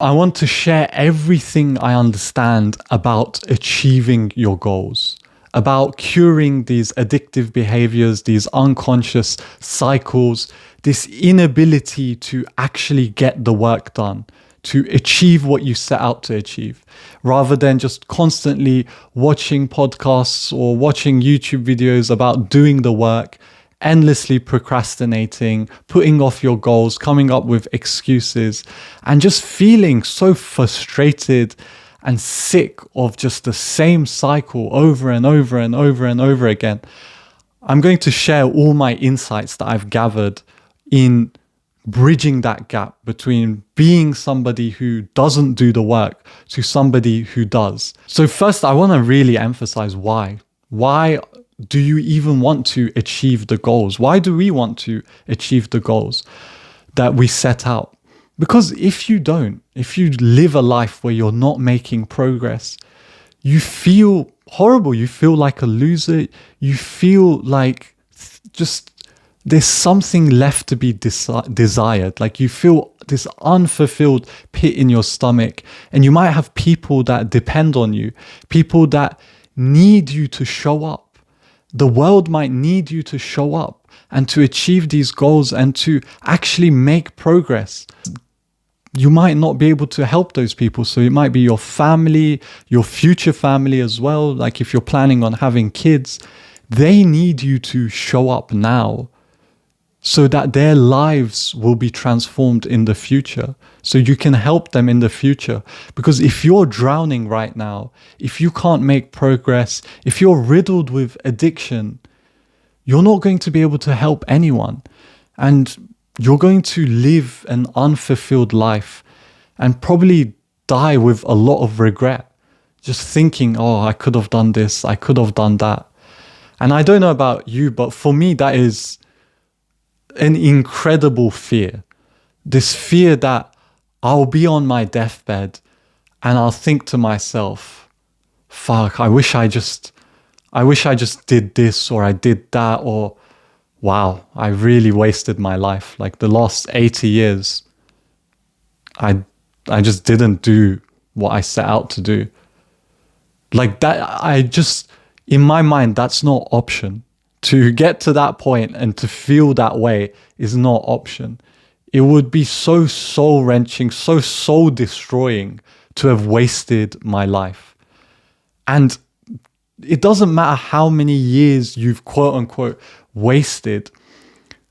I want to share everything I understand about achieving your goals, about curing these addictive behaviors, these unconscious cycles, this inability to actually get the work done, to achieve what you set out to achieve, rather than just constantly watching podcasts or watching YouTube videos about doing the work, endlessly procrastinating, putting off your goals, coming up with excuses, and just feeling so frustrated and sick of just the same cycle over and over and over and over again. I'm going to share all my insights that I've gathered in bridging that gap between being somebody who doesn't do the work to somebody who does. So first, I want to really emphasize why. Why do you even want to achieve the goals? Why do we want to achieve the goals that we set out? Because if you don't, if you live a life where you're not making progress, you feel horrible. You feel like a loser. You feel like just there's something left to be desired. Like you feel this unfulfilled pit in your stomach, and you might have people that depend on you, people that need you to show up. The world might need you to show up and to achieve these goals and to actually make progress. You might not be able to help those people. So it might be your family, your future family as well. Like if you're planning on having kids, they need you to show up now so that their lives will be transformed in the future, so you can help them in the future. Because if you're drowning right now, if you can't make progress, if you're riddled with addiction, you're not going to be able to help anyone. And you're going to live an unfulfilled life and probably die with a lot of regret, just thinking, oh, I could have done this, I could have done that. And I don't know about you, but for me, that is an incredible fear. This fear that I'll be on my deathbed and I'll think to myself, fuck, I wish I just did this, or I did that, or wow, I really wasted my life. Like the last 80 years, I just didn't do what I set out to do. Like that, in my mind, that's not option. To get to that point and to feel that way is not option. It would be so soul-wrenching, so soul-destroying to have wasted my life. And it doesn't matter how many years you've quote-unquote wasted.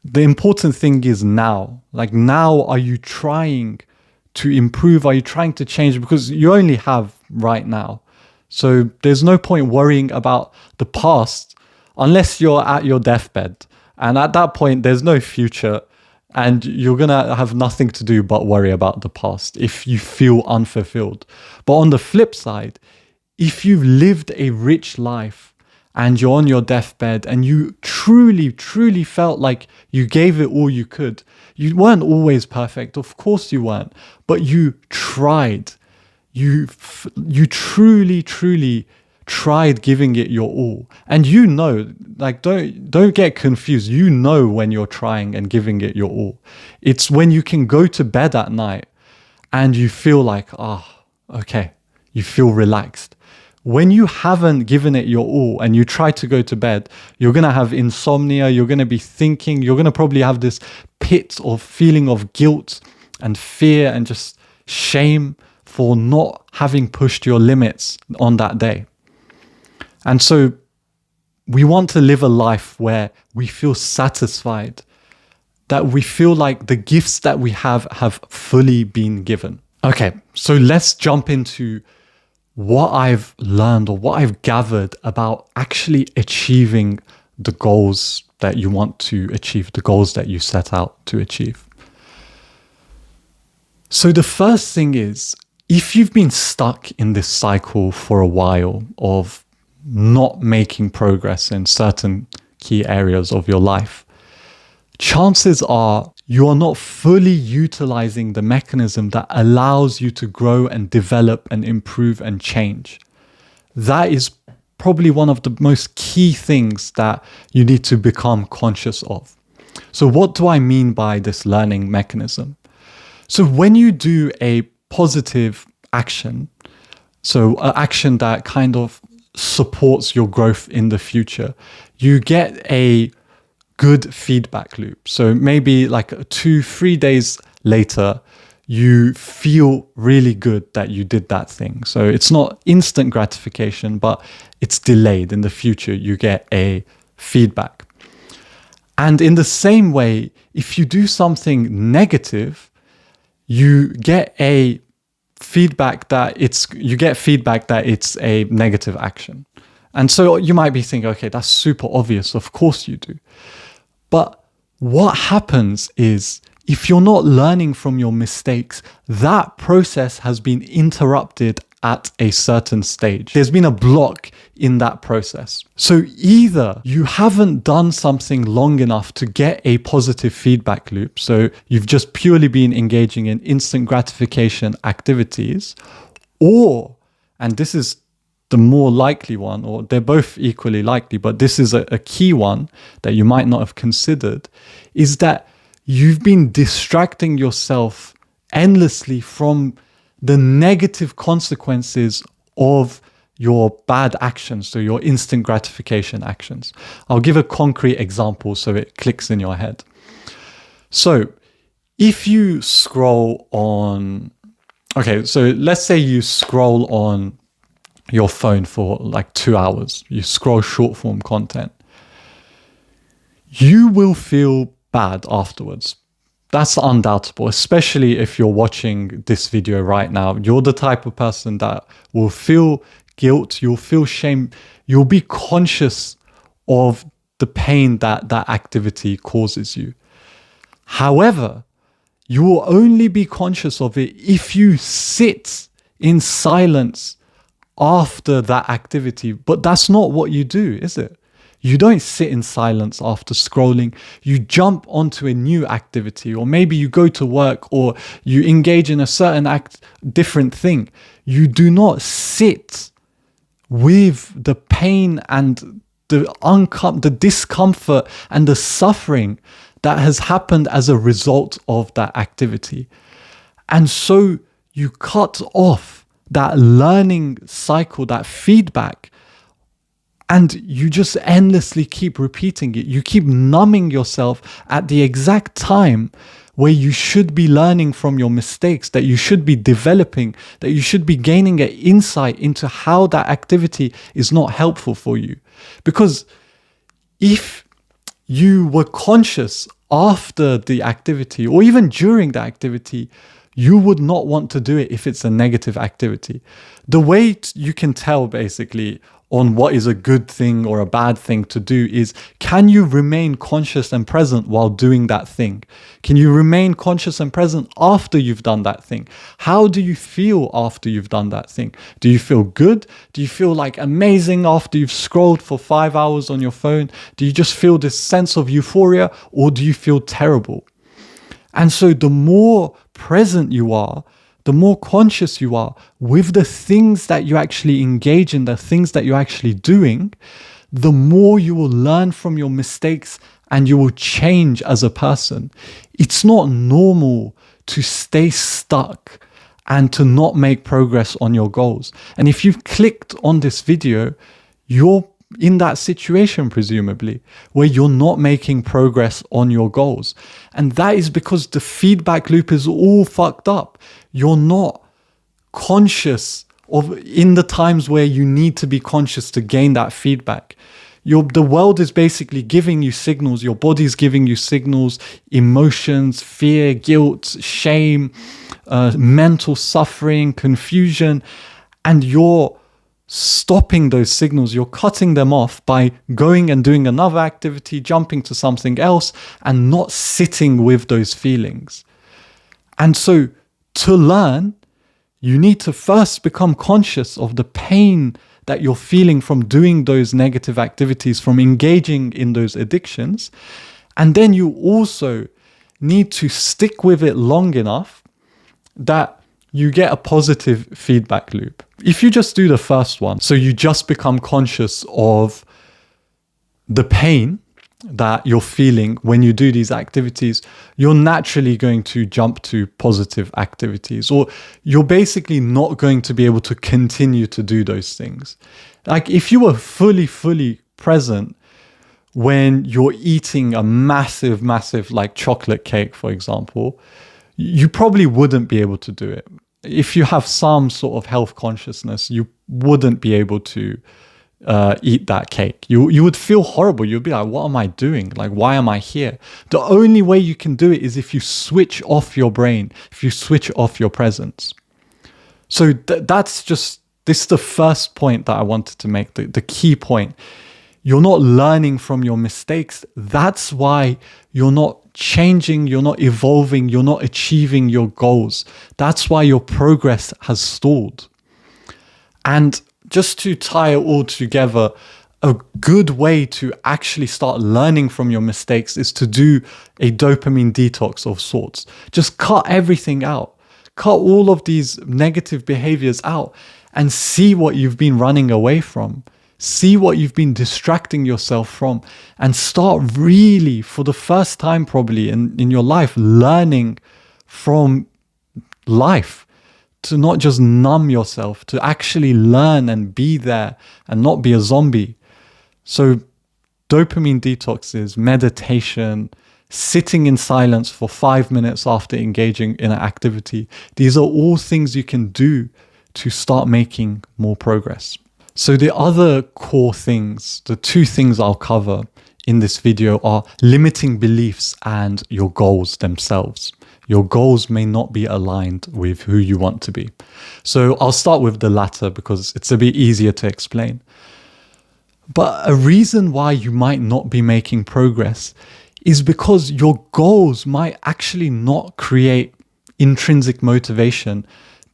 The important thing is now. Like now, are you trying to improve? Are you trying to change? Because you only have right now. So there's no point worrying about the past unless you're at your deathbed. And at that point, there's no future. And you're going to have nothing to do but worry about the past if you feel unfulfilled. But on the flip side, if you've lived a rich life and you're on your deathbed and you truly, truly felt like you gave it all you could, you weren't always perfect. Of course you weren't. But you tried. You truly, truly tried giving it your all. And you know, like don't get confused. You know when you're trying and giving it your all. It's when you can go to bed at night and you feel like, okay, you feel relaxed. When you haven't given it your all and you try to go to bed, you're going to have insomnia, you're going to be thinking, you're going to probably have this pit of feeling of guilt and fear and just shame for not having pushed your limits on that day. And so we want to live a life where we feel satisfied, that we feel like the gifts that we have fully been given. Okay, so let's jump into what I've learned or what I've gathered about actually achieving the goals that you want to achieve, the goals that you set out to achieve. So the first thing is, if you've been stuck in this cycle for a while of not making progress in certain key areas of your life, chances are you are not fully utilizing the mechanism that allows you to grow and develop and improve and change. That is probably one of the most key things that you need to become conscious of. So what do I mean by this learning mechanism? So when you do a positive action, so an action that kind of supports your growth in the future, you get a good feedback loop. So maybe like 2-3 days later, you feel really good that you did that thing. So it's not instant gratification, but it's delayed. In the future, you get a feedback. And in the same way, if you do something negative, you get feedback that it's a negative action. And so you might be thinking, okay, that's super obvious. Of course you do. But what happens is, if you're not learning from your mistakes, that process has been interrupted at a certain stage. There's been a block in that process. So either you haven't done something long enough to get a positive feedback loop, so you've just purely been engaging in instant gratification activities, or, and this is the more likely one, or they're both equally likely, but this is a key one that you might not have considered, is that you've been distracting yourself endlessly from the negative consequences of your bad actions, so your instant gratification actions. I'll give a concrete example so it clicks in your head. So if you scroll on, okay, so let's say you scroll on your phone for like 2 hours, you scroll short form content, you will feel bad afterwards. That's undoubtable, especially if you're watching this video right now. You're the type of person that will feel guilt, you'll feel shame, you'll be conscious of the pain that that activity causes you. However, you will only be conscious of it if you sit in silence after that activity. But that's not what you do, is it? You don't sit in silence after scrolling. You jump onto a new activity, or maybe you go to work, or you engage in a certain different thing. You do not sit with the pain and the discomfort and the suffering that has happened as a result of that activity. And so you cut off that learning cycle, that feedback, and you just endlessly keep repeating it. You keep numbing yourself at the exact time where you should be learning from your mistakes, that you should be developing, that you should be gaining an insight into how that activity is not helpful for you. Because if you were conscious after the activity, or even during the activity, you would not want to do it if it's a negative activity. The way you can tell basically on what is a good thing or a bad thing to do is, can you remain conscious and present while doing that thing? Can you remain conscious and present after you've done that thing? How do you feel after you've done that thing? Do you feel good? Do you feel like amazing after you've scrolled for 5 hours on your phone? Do you just feel this sense of euphoria, or do you feel terrible? And so the more present you are, the more conscious you are with the things that you actually engage in, the things that you're actually doing, the more you will learn from your mistakes and you will change as a person. It's not normal to stay stuck and to not make progress on your goals. And if you've clicked on this video, you're in that situation, presumably, where you're not making progress on your goals. And that is because the feedback loop is all fucked up. You're not conscious of in the times where you need to be conscious to gain that feedback. The world is basically giving you signals. Your body's giving you signals, emotions, fear, guilt, shame, mental suffering, confusion, and you're stopping those signals. You're cutting them off by going and doing another activity, jumping to something else, and not sitting with those feelings. And so to learn, you need to first become conscious of the pain that you're feeling from doing those negative activities, from engaging in those addictions. And then you also need to stick with it long enough that you get a positive feedback loop. If you just do the first one, so you just become conscious of the pain that you're feeling when you do these activities, you're naturally going to jump to positive activities, or you're basically not going to be able to continue to do those things. Like if you were fully present when you're eating a massive like chocolate cake, for example, you probably wouldn't be able to do it. If you have some sort of health consciousness, you wouldn't be able to eat that cake. You would feel horrible. You'd be like, what am I doing? Like, why am I here? The only way you can do it is if you switch off your brain, if you switch off your presence. So this is the first point that I wanted to make, the key point. You're not learning from your mistakes. That's why you're not changing, you're not evolving, you're not achieving your goals. That's why your progress has stalled. And just to tie it all together, a good way to actually start learning from your mistakes is to do a dopamine detox of sorts. Just cut everything out. Cut all of these negative behaviors out and see what you've been running away from. See what you've been distracting yourself from, and start really, for the first time probably in your life, learning from life. To not just numb yourself, to actually learn and be there and not be a zombie. So dopamine detoxes, meditation, sitting in silence for 5 minutes after engaging in an activity. These are all things you can do to start making more progress. So the other core things, the two things I'll cover in this video are limiting beliefs and your goals themselves. Your goals may not be aligned with who you want to be. So I'll start with the latter because it's a bit easier to explain. But a reason why you might not be making progress is because your goals might actually not create intrinsic motivation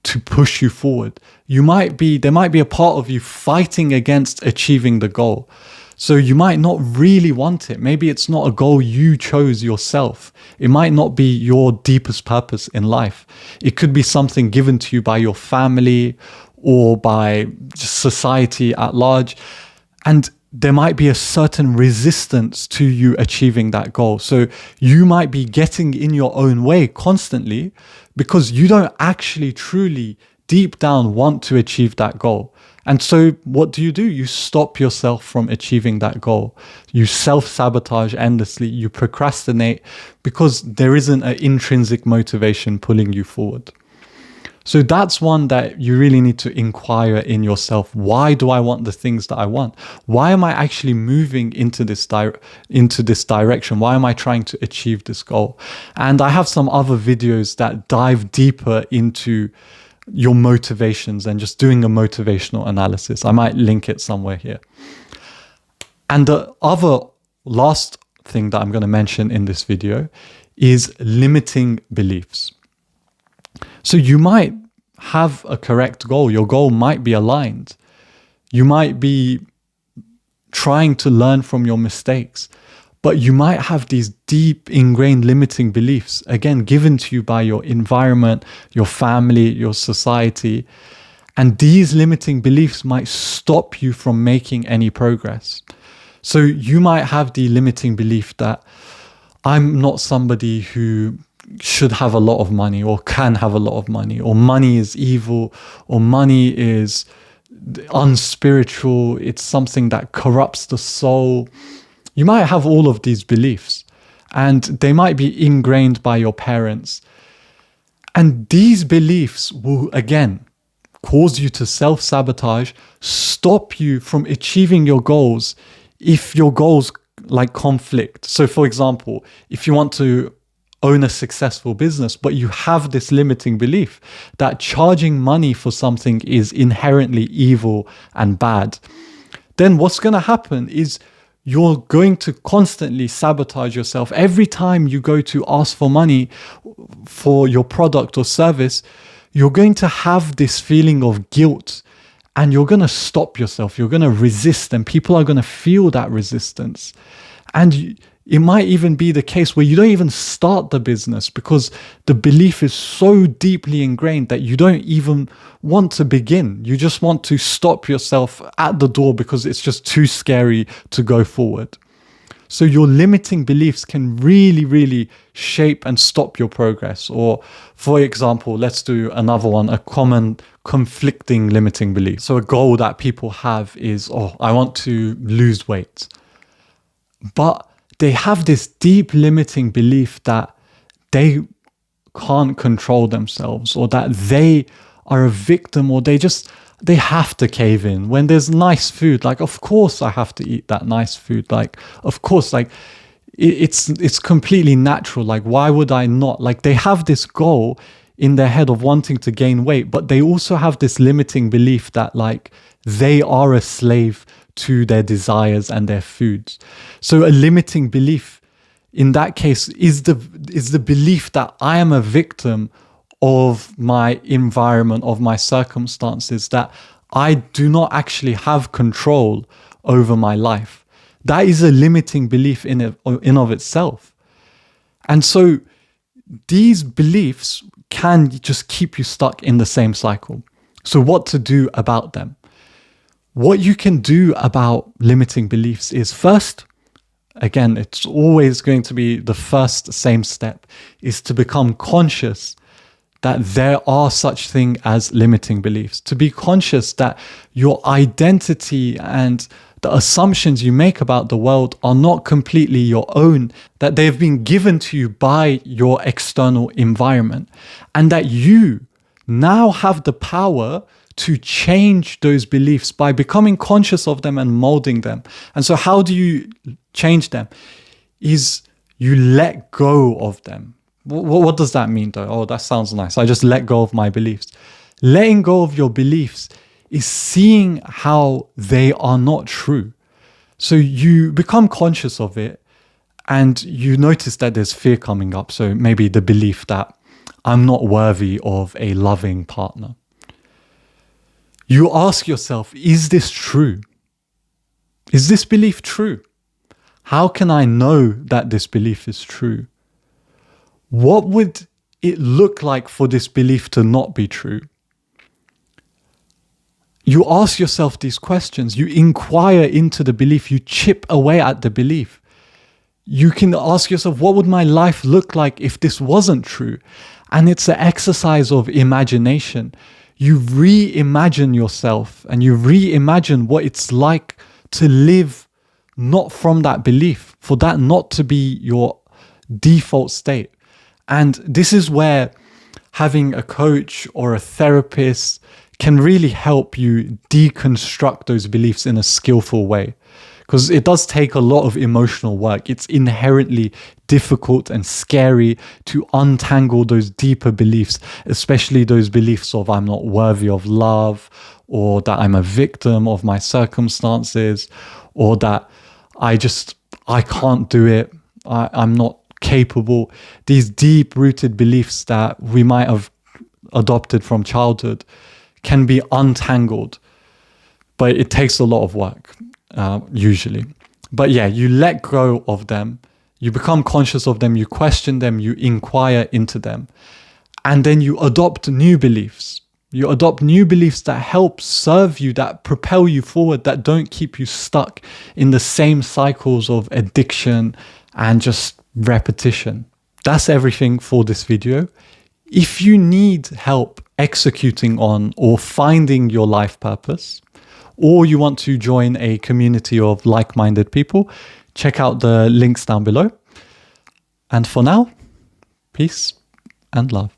to push you forward. There might be a part of you fighting against achieving the goal. So you might not really want it. Maybe it's not a goal you chose yourself. It might not be your deepest purpose in life. It could be something given to you by your family or by society at large. And there might be a certain resistance to you achieving that goal. So you might be getting in your own way constantly because you don't actually truly deep down want to achieve that goal. And so what do? You stop yourself from achieving that goal. You self-sabotage endlessly. You procrastinate because there isn't an intrinsic motivation pulling you forward. So that's one that you really need to inquire in yourself. Why do I want the things that I want? Why am I actually moving into this direction? Why am I trying to achieve this goal? And I have some other videos that dive deeper into your motivations and just doing a motivational analysis. I might link it somewhere here. And the other last thing that I'm going to mention in this video is limiting beliefs. So you might have a correct goal. Your goal might be aligned. You might be trying to learn from your mistakes, but you might have these deep ingrained limiting beliefs, again, given to you by your environment, your family, your society. And these limiting beliefs might stop you from making any progress. So you might have the limiting belief that I'm not somebody who should have a lot of money or can have a lot of money, or money is evil, or money is unspiritual, it's something that corrupts the soul. You might have all of these beliefs and they might be ingrained by your parents. And these beliefs will, again, cause you to self-sabotage, stop you from achieving your goals if your goals like conflict. So for example, if you want to own a successful business, but you have this limiting belief that charging money for something is inherently evil and bad, then what's going to happen is you're going to constantly sabotage yourself. Every time you go to ask for money for your product or service, you're going to have this feeling of guilt and you're going to stop yourself. You're going to resist, and people are going to feel that resistance. And it might even be the case where you don't even start the business because the belief is so deeply ingrained that you don't even want to begin. You just want to stop yourself at the door because it's just too scary to go forward. So your limiting beliefs can really, really shape and stop your progress. Or for example, let's do another one, a common conflicting limiting belief. So a goal that people have is, oh, I want to lose weight. But they have this deep limiting belief that they can't control themselves, or that they are a victim, or they have to cave in when there's nice food. Like, of course I have to eat that nice food. Like, of course, like it's completely natural. Like, why would I not? Like, they have this goal in their head of wanting to gain weight, but they also have this limiting belief that like they are a slave to their desires and their foods. So a limiting belief in that case is the belief that I am a victim of my environment, of my circumstances, that I do not actually have control over my life. That is a limiting belief in of itself. And so these beliefs can just keep you stuck in the same cycle. So what to do about them? What you can do about limiting beliefs is, first, again, it's always going to be the first same step, is to become conscious that there are such things as limiting beliefs. To be conscious that your identity and the assumptions you make about the world are not completely your own, that they've been given to you by your external environment, and that you now have the power to change those beliefs by becoming conscious of them and molding them. And so how do you change them? Is you let go of them. What does that mean though? Oh, that sounds nice. I just let go of my beliefs. Letting go of your beliefs is seeing how they are not true. So you become conscious of it and you notice that there's fear coming up. So maybe the belief that I'm not worthy of a loving partner. You ask yourself, is this true? Is this belief true? How can I know that this belief is true? What would it look like for this belief to not be true? You ask yourself these questions. You inquire into the belief. You chip away at the belief. You can ask yourself, what would my life look like if this wasn't true? And it's an exercise of imagination. You reimagine yourself and you reimagine what it's like to live not from that belief, for that not to be your default state. And this is where having a coach or a therapist can really help you deconstruct those beliefs in a skillful way. Because it does take a lot of emotional work. It's inherently difficult and scary to untangle those deeper beliefs, especially those beliefs of I'm not worthy of love, or that I'm a victim of my circumstances, or that I can't do it, I'm not capable. These deep-rooted beliefs that we might have adopted from childhood can be untangled, but it takes a lot of work. Usually. But yeah, you let go of them, you become conscious of them, you question them, you inquire into them, and then you adopt new beliefs. You adopt new beliefs that help serve you, that propel you forward, that don't keep you stuck in the same cycles of addiction and just repetition. That's everything for this video. If you need help executing on or finding your life purpose, or you want to join a community of like-minded people, check out the links down below. And for now, peace and love.